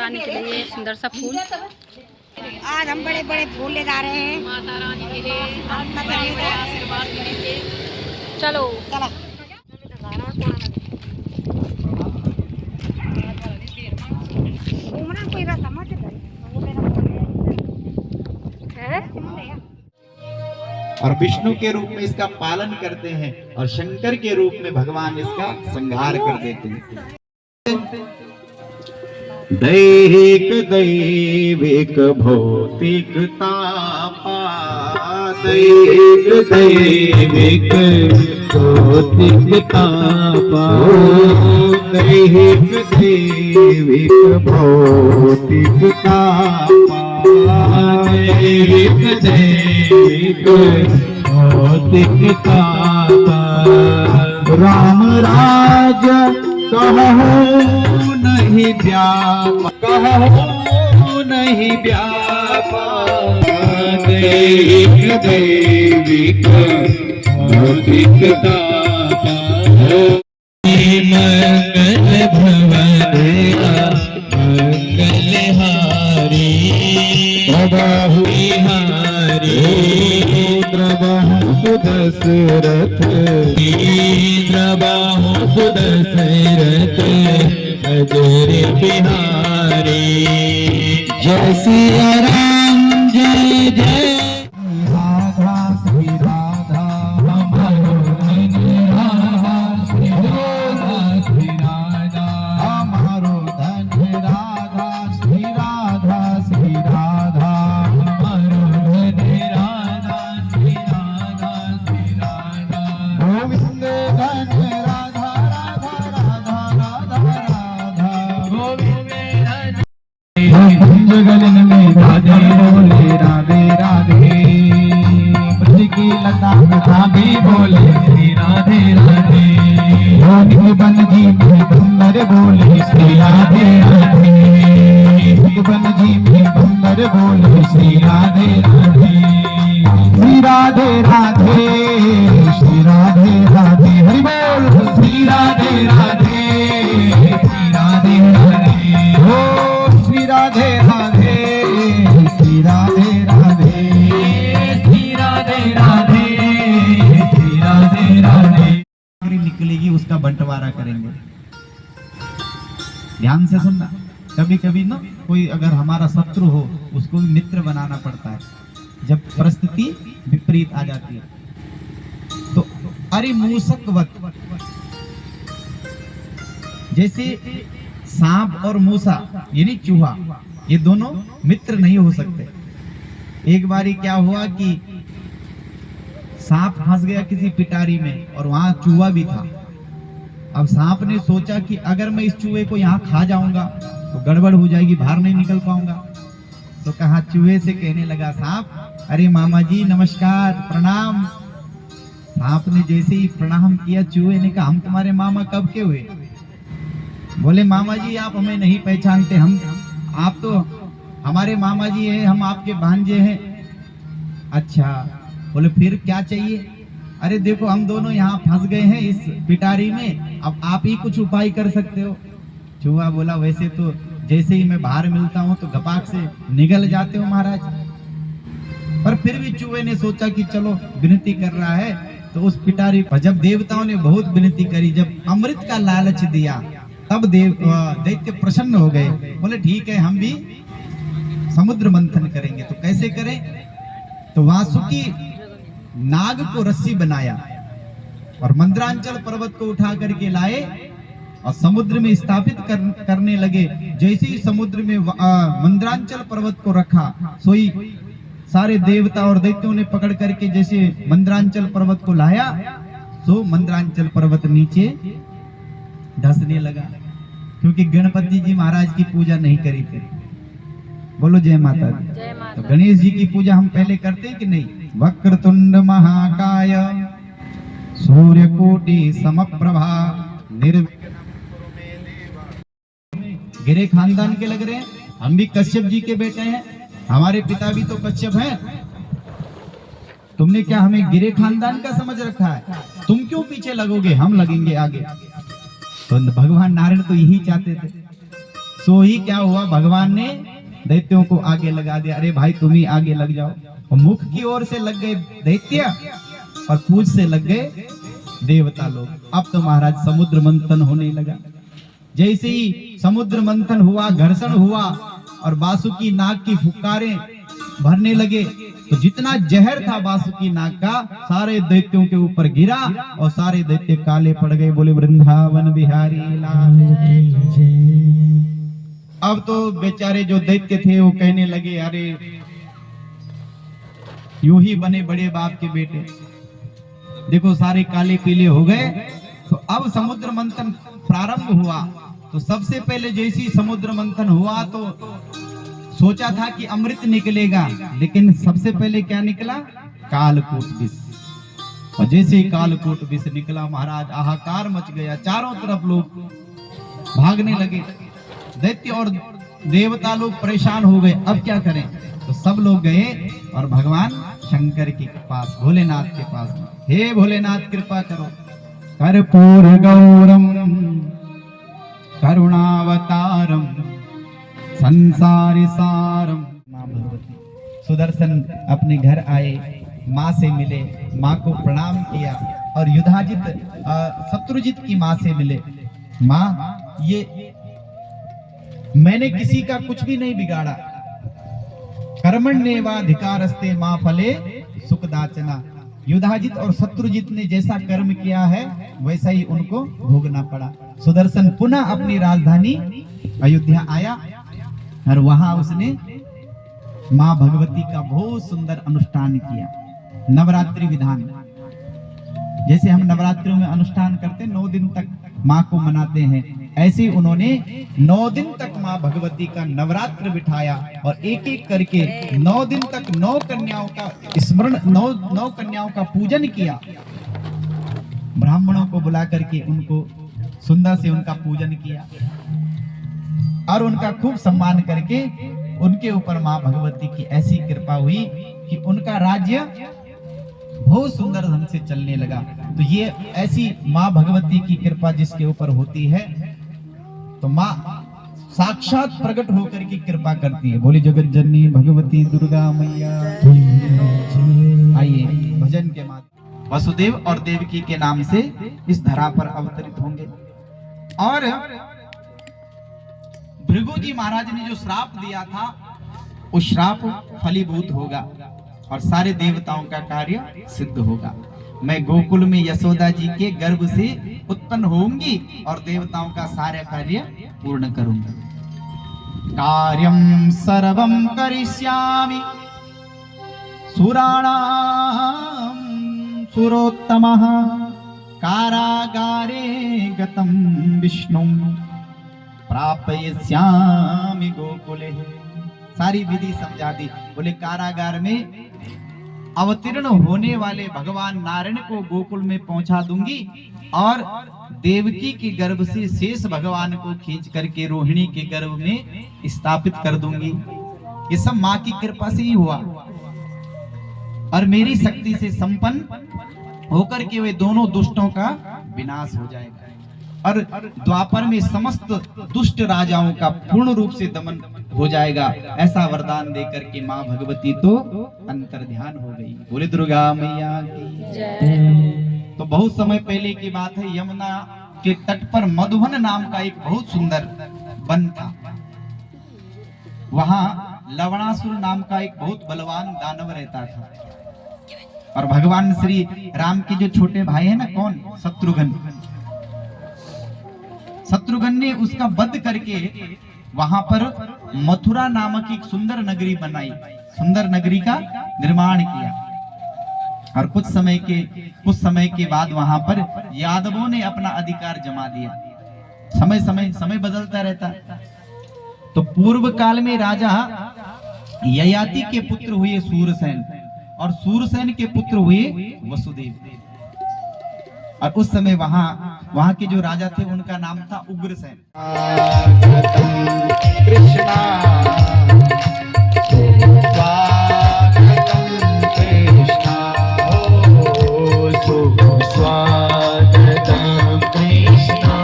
रानी के लिए सुंदर सा फूल। आज हम बड़े बड़े फूल ले जा रहे हैं माता रानी के लिए आशीर्वाद देने के। चलो चला घूमना कोई रास्ता मत है। और विष्णु के रूप में इसका पालन करते हैं और शंकर के रूप में भगवान इसका संहार कर देते हैं। दैहिक दैविक भौतिक तापा, दैहिक दैविक भौतिक तापा, दैहिक दैविक भौतिक तापा, दैहिक दैविक भौतिक तापा। राम राज कहूँ नहीं व्यापा, कहूँ नहीं व्यापा, दैहिक दैविक भौतिक तापा। मंगल भवदेवा मंगलहारी, प्रभु बिहारी, प्रभु सुदशरथ, प्रभु सुदशरथ, अजर बिहारी। जय सिया राम जय जय राधा श्री राधा, हमारो धन राधा श्री राधा श्री राधा, हमारो धन राधा श्री राधा श्री राधा, हमारो धन राधा श्री राधा श्री राधा। गोविंद धन राधा राधा राधा राधा राधा, गोविंद जगन में राधे बोले राधे राधे, ब्रज की लता कथा भी बोले श्री राधे राधे, बन जी में बंदर बोले श्री राधे राधे, बन जी में बंदर बोले श्री राधे राधे, श्री राधे राधे, श्री राधे राधे, हरि बोल श्री राधे राधे, श्री राधे राधे, हो श्री राधे राधे, श्री राधे राधे, श्री राधे राधे, श्री राधे राधे। निकलेगी उसका बंटवारा करेंगे। ध्यान से सुनना। कभी कभी ना कोई अगर हमारा शत्रु हो उसको भी मित्र बनाना पड़ता है जब परिस्थिति विपरीत आ जाती है। तो अरे मूसकवत, जैसे सांप और मूसा यानी चूहा, ये दोनों मित्र नहीं हो सकते। एक बारी क्या हुआ कि सांप फंस गया किसी पिटारी में और वहां चूहा भी था। अब सांप ने सोचा कि अगर मैं इस चूहे को यहाँ खा जाऊंगा तो गड़बड़ हो जाएगी, बाहर नहीं निकल पाऊंगा। तो कहा चूहे से, कहने लगा सांप, अरे मामा जी नमस्कार प्रणाम। सांप ने जैसे ही प्रणाम किया, चूहे ने कहा हम तुम्हारे मामा कब के हुए? बोले मामा जी आप हमें नहीं पहचानते, हम आप तो हमारे मामा जी हैं, हम आपके भांजे हैं। अच्छा, बोले फिर क्या चाहिए? अरे देखो हम दोनों यहाँ फंस गए हैं इस पिटारी में, अब आप ही कुछ उपाय कर सकते हो। चूहा बोला वैसे तो जैसे ही मैं बाहर मिलता हूँ तो गपाक से निगल जाते हो महाराज, पर फिर भी चूहे ने सोचा कि चलो विनती कर रहा है तो उस पिटारी पर जब देवताओं ने बहुत विनती करी, जब अमृत का लालच दिया तब दैत्य प्रसन्न हो गए। बोले ठीक है हम भी समुद्र मंथन करेंगे। तो कैसे करें? तो वासुकी नाग को रस्सी बनाया और मंद्रांचल पर्वत को उठा करके लाए और समुद्र में स्थापित करने लगे। जैसे ही समुद्र में मंद्रांचल पर्वत को रखा, सोई सारे देवता और दैत्यों ने पकड़ करके जैसे मंद्रांचल पर्वत को लाया, सो मंद्रांचल पर्वत नीचे धंसने लगा, क्योंकि गणपति जी महाराज की पूजा नहीं करी थी। बोलो जय माता दी। तो गणेश जी की पूजा हम पहले करते हैं कि नहीं? वक्रतुंड महाकाय सूर्यकोटि समप्रभा निर्विघ्नं कुरु मे देव। गिरे खानदान के लग रहे हैं, हम भी कश्यप जी के बेटे हैं, हमारे पिता भी तो कश्यप हैं। तुमने क्या हमें गिरे खानदान का समझ रखा है? तुम क्यों पीछे लगोगे, हम लगेंगे आगे। तो भगवान नारायण तो यही चाहते थे। सो ही क्या हुआ, भगवान ने दैत्यों को आगे लगा दिया। अरे भाई तुम ही आगे लग जाओ। और मुख की ओर से लग गए दैत्य और पूंछ से लग गए देवता लोग। अब तो महाराज समुद्र मंथन होने लगा। जैसे ही समुद्र मंथन हुआ, घर्षण हुआ और बासुकी नाग की फुफकारें भरने लगे, तो जितना जहर था बासुकी नाग का सारे दैत्यों के ऊपर गिरा और सारे दैत्य काले पड़ गए। बोले वृंदावन बिहारी लाल। अब तो बेचारे जो दैत्य थे वो कहने लगे, अरे यूं ही बने बड़े बाप के बेटे, देखो सारे काले पीले हो गए। तो अब समुद्र मंथन प्रारंभ हुआ। तो सबसे पहले जैसी समुद्र मंथन हुआ तो सोचा था कि अमृत निकलेगा, लेकिन सबसे पहले क्या निकला, कालकूट विष। और जैसे ही कालकूट विष निकला महाराज हाहाकार मच गया, चारों तरफ लोग भागने लगे। दैत्य और देवता लोग परेशान हो गए, अब क्या करें। तो सब लोग गए और भगवान शंकर के पास, भोलेनाथ के पास, हे भोलेनाथ कृपा करो। कर्पूर गौरम करुणावतारम संसारी सारम। माँ भगवती सुदर्शन अपने घर आए, माँ से मिले, माँ को प्रणाम किया और युधाजित शत्रुजित की माँ से मिले। माँ, ये मैंने किसी का कुछ भी नहीं बिगाड़ा। कर्मण्येवाधिकारस्ते माँ फले सुखदाचना। युधाजित और शत्रुजित ने जैसा कर्म किया है वैसा ही उनको भोगना पड़ा। सुदर्शन पुनः अपनी राजधानी अयोध्या आया और वहां उसने माँ भगवती का बहुत सुंदर अनुष्ठान किया। नवरात्रि विधान, जैसे हम नवरात्रियों में अनुष्ठान करते 9 दिन तक माँ को मनाते हैं, ऐसे उन्होंने 9 दिन तक माँ भगवती का नवरात्र बिठाया और एक एक करके 9 दिन तक 9 कन्याओं का स्मरण, 9 कन्याओं का पूजन किया। ब्राह्मणों को बुला करके उनको सुंदर से उनका पूजन किया और उनका खूब सम्मान करके उनके ऊपर माँ भगवती की ऐसी कृपा हुई कि उनका राज्य बहुत सुंदर ढंग से चलने लगा। तो ये ऐसी माँ भगवती की कृपा जिसके ऊपर होती है तो माँ साक्षात प्रकट होकर की कृपा करती है। बोली जगत जननी भगवती दुर्गा मैया। आइए भजन के माध्यम वसुदेव और देवकी के नाम से इस धरा पर अवतरित होंगे। और भृगु जी महाराज ने जो श्राप दिया था वो श्राप फलीभूत होगा और सारे देवताओं का कार्य सिद्ध होगा। मैं गोकुल में यशोदा जी के गर्भ से उत्पन्न होंगी और देवताओं का सारा कार्य पूर्ण करूंगी। कार्यम सर्वम करिष्यामि सुराणाम सुरोत्तमः कारागारे गतम विष्णु प्रापयिष्यामि गोकुले। सारी विधि समझा दी। बोले कारागार में अवतीर्ण होने वाले भगवान नारायण को गोकुल में पहुंचा दूंगी और देवकी के गर्भ से शेष भगवान को खींच करके रोहिणी के गर्भ में स्थापित कर दूंगी। ये सब माँ की कृपा से ही हुआ और मेरी शक्ति से संपन्न होकर के वे दोनों दुष्टों का विनाश हो जाएगा और द्वापर में समस्त दुष्ट राजाओं का पूर्ण रूप से दमन हो जाएगा। ऐसा वरदान देकर के माँ भगवती तो अंतर्ध्यान हो गई। बोले दुर्गा मैया की जय। तो बहुत समय पहले की बात है, यमुना के तट पर मधुबन नाम का एक बहुत सुंदर वन था। वहां लवणासुर नाम का एक बहुत बलवान दानव रहता था और भगवान श्री राम के जो छोटे भाई है ना, कौन, शत्रुघ्न ने उसका वध करके वहां पर मथुरा नामक एक सुंदर नगरी बनाई, सुंदर नगरी का निर्माण किया और कुछ समय के बाद वहां पर यादवों ने अपना अधिकार जमा दिया। समय बदलता रहता। तो पूर्व काल में राजा ययाति के पुत्र हुए सूरसेन और सूरसेन के पुत्र हुए वसुदेव। और उस समय वहां के जो राजा थे उनका नाम था उग्रसेन। कृष्णा स्वागतम कृष्णा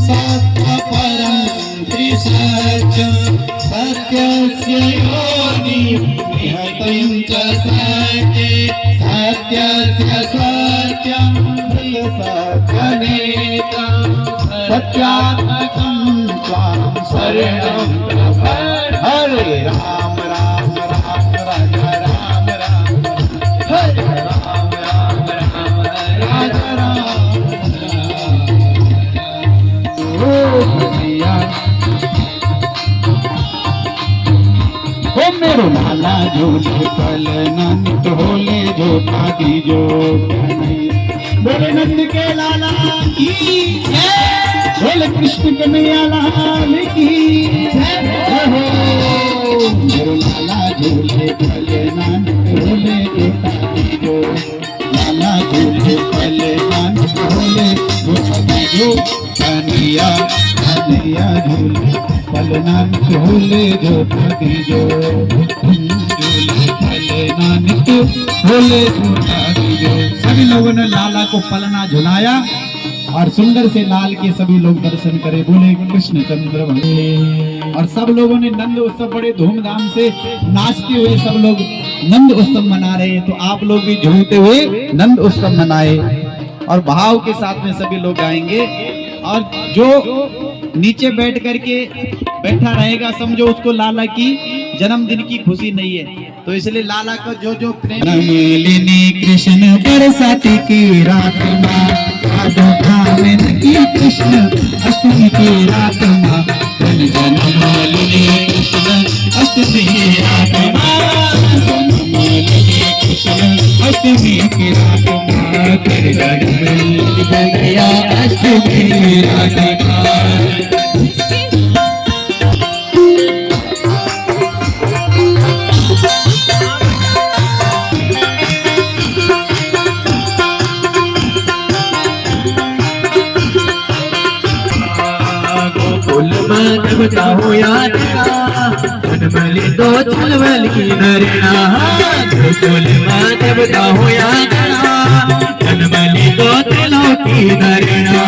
सत्य परं त्रिसत्यं सत्यस्य योनि निहतं च सत्ये सत्यस्य सत्यं सत्यनेत्रं सत्यात्मकं त्वां शरणं प्रपद्ये हरे राम राम राम राम राम राम हरे राम राम राम राम राम ओ मेरो लाला झूले पलना ढोले जो पादी जो बोले नंद के लाला की जय बोले कृष्ण कन्हैया लाल की जय हो मेरो लाला झूले पलना ढोले जो पादी जो लाला झूले पलना ढोले जो पादी जो कन्हैया कन्हैया झूले पलना झूले जो पादी जो झूले पलना झूले जो पादी जो। सभी लोगों ने लाला को पलना झुलाया और सुंदर से लाल के सभी लोग दर्शन करे बोले कृष्ण चंद्र भगवान। और सब लोगों ने नंद उत्सव बड़े धूमधाम से नाचते हुए सब लोग नंद उत्सव मना रहे हैं। तो आप लोग भी झूमते हुए नंद उत्सव मनाए और भाव के साथ में सभी लोग गाएंगे। और जो नीचे बैठ करके बैठा रहेगा समझो उसको लाला की जन्मदिन की खुशी नहीं है। तो इसलिए लाला को जो जो प्रेम रमलिनी कृष्ण बरसाती की रात माँ में की कृष्ण अष्टमी की रात माँ जन जन मालिनी कृष्ण अष्टमी रात माँ मालिनी कृष्ण अष्टमी की रात माँ तेरे जन गया अष्टमी रात माँ। देवता हो याद जनमली दो छलवल की नरेना गोकुल माँ देवता हो याद जनमली दो तिलों की नरेना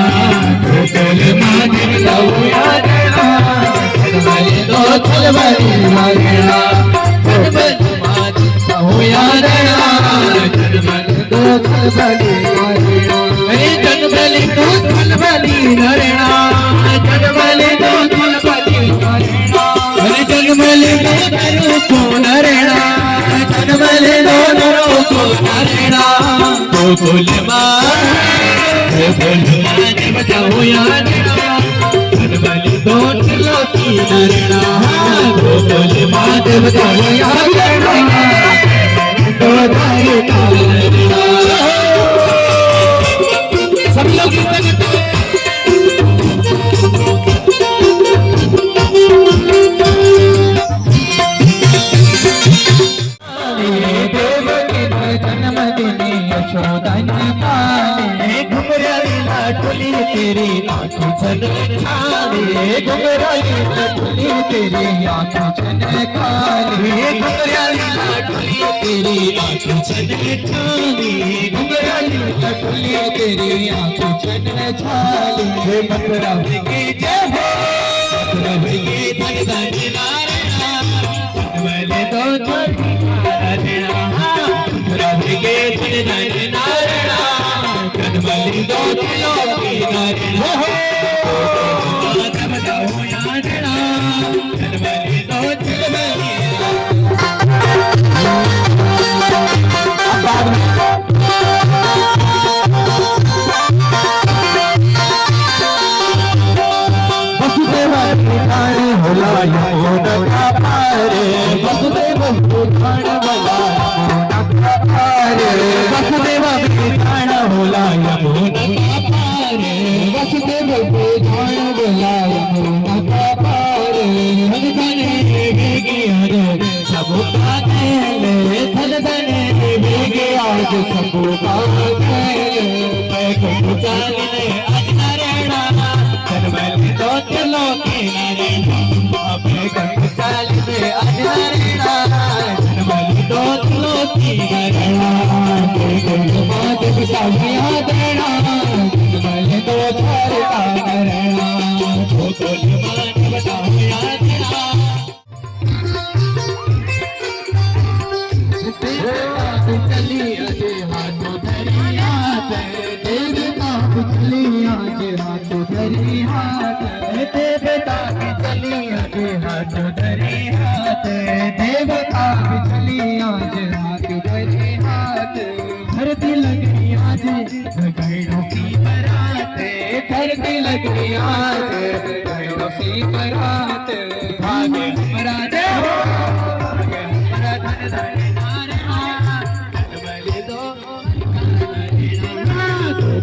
गोकुल माँ देवता हो याद जनमली दो छलवल की नरेना जनमली माँ देवता हो याद जनमली दो छलवल की नरेना जनमली दो छलवल की नरेना जनमली दो जनमले दोनों को नरेना जनमले दोनों को नरेना गोकुल माँ देवता हो याद जनमले दोनों की नरेना गोकुल माँ देवता हो याद सब लोग टोली तेरी आँखों छन खाली घुंघराली टोली तेरी आँखों छन खाली घुंघराली टोली तेरी आँखों छन खाली घुंघराली टोली तेरी आँखों छन खाली हे मथुरा की जय हो मथुरा की धन धन नारायण जनमले दो छोटी नारायण मथुरा की धन धन नारायण जनमली दो तिलों की नरेना देवता हो याद जनमली दो तिलों की वसुदेव पुराण होला यमुना का पारे वसुदेव पुराण वाला यमुना का पारे वसुदेव पुराण होला यमुना का पारे वसुदेव पुराण होला यमुना का पारे धन धने भीगी आज सब पाते धन धने भीगी आज सब पाते मैं कुछ चालने आज नरेना जनमली दो तिलों की नरेना अपने कंठ चालने आज नरेना जनमली दो तिलों की नरेना गोकुल माँ देवता हो याद जनमली दो छलवल की नरेना गोकुल माधव धाम यात्रा चली अजे हाथों धरी हाथ देवता चली आज हाथों धरी हाथ देवता चली आज हाथों धरी हाथ देवता चली आज हाथों धरी हाथ धरती लग गई आज गैरों की बरात धरती लग गई आज गैरों की बरात भाग्य हमारा जय हो भाग्य हमारा धन धन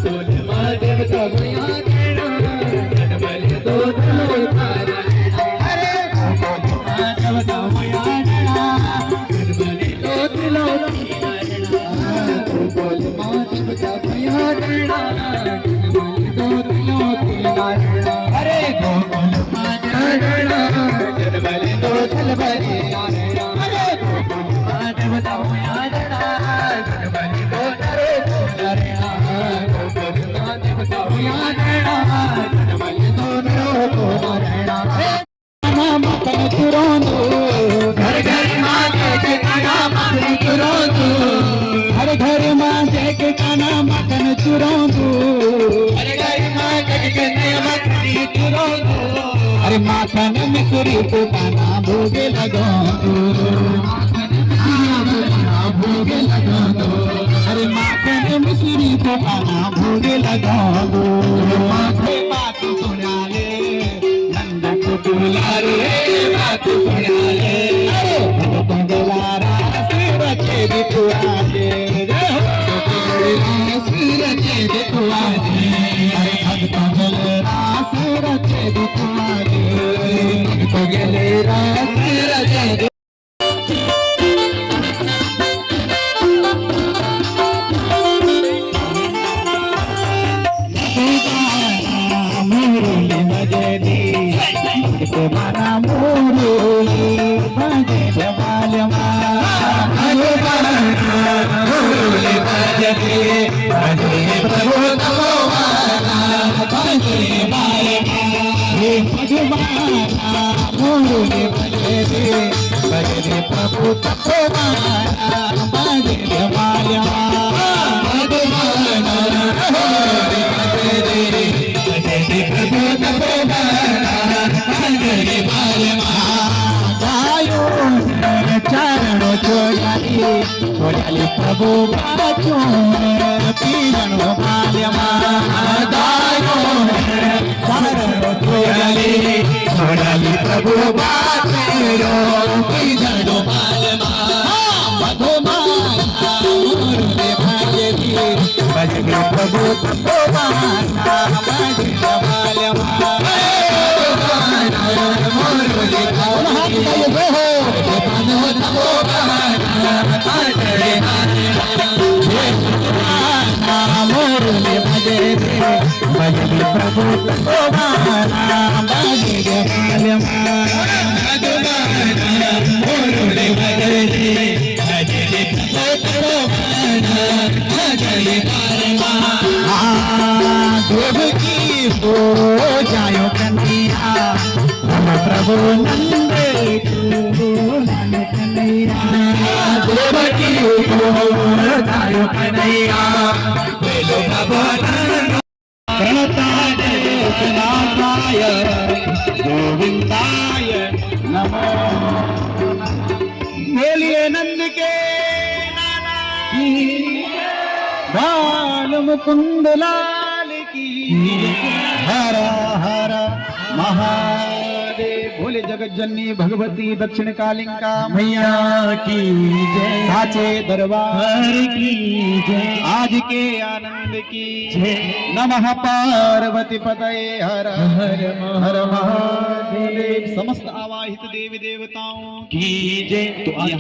गोकुल माधव धाम यात्रा जनबल दो तारा अरे गोकुल माधव धाम यात्रा जनबल दो गोकुल माधव धाम यात्रा जनबल दो अरे गोकुल माधव जनबल दो अरे गोकुल माधव धाम यात्रा जनबल दो मखन चुरांदो घर घर माँ के काना मखन चुरांदो हर घर माँ के काना मखन चुरांदो हर घर माँ के मखन चुरांदो अरे माखन मिसरी को काना भोगे लगांदो भोगे लगांदो अरे माखन मिसरी को काना भोगे लगांदो माथे बात सुना ले नंद को दुलारे बात सुना ले अरे बंगलारा सिर छेद तुआले सिर छेद तुआले अरे बंगलारा सिर छेद तुआले बंगलारा सिर छेद तुम्हारा मोरू बजे जवाल बजे प्रभु तपोवाला बजे भगवाना मोरू बजे प्रभु तपोवाला बजे जवाल भगवाना बजे प्रभु तपोवाला चरणों छोड़ाली प्रभु पीरणो बाल्यमा चरणों छोड़ाली प्रभु पीरणो बाल्यमा भजगे प्रभु तपोवाना भजगे बाल्यमा भजगे प्रभु तपोवाना भजगे देव की हो जायो कन्हैया हम प्रभु नंद कन्हैया देव की हो जायो कन्हैया बोलो प्रभु प्रणताय गोविंदाय नमो बोलिए नंद के बाल मुकुंद लाल की हर हर महादेव बोले जगत जननी भगवती दक्षिण कालिका मैया की जय साचे दरबार की जय आज के आनंद की जय नमः पार्वती पतये हर हर हर महादेव समस्त आवाहित देवी देवताओं की जय। तो आज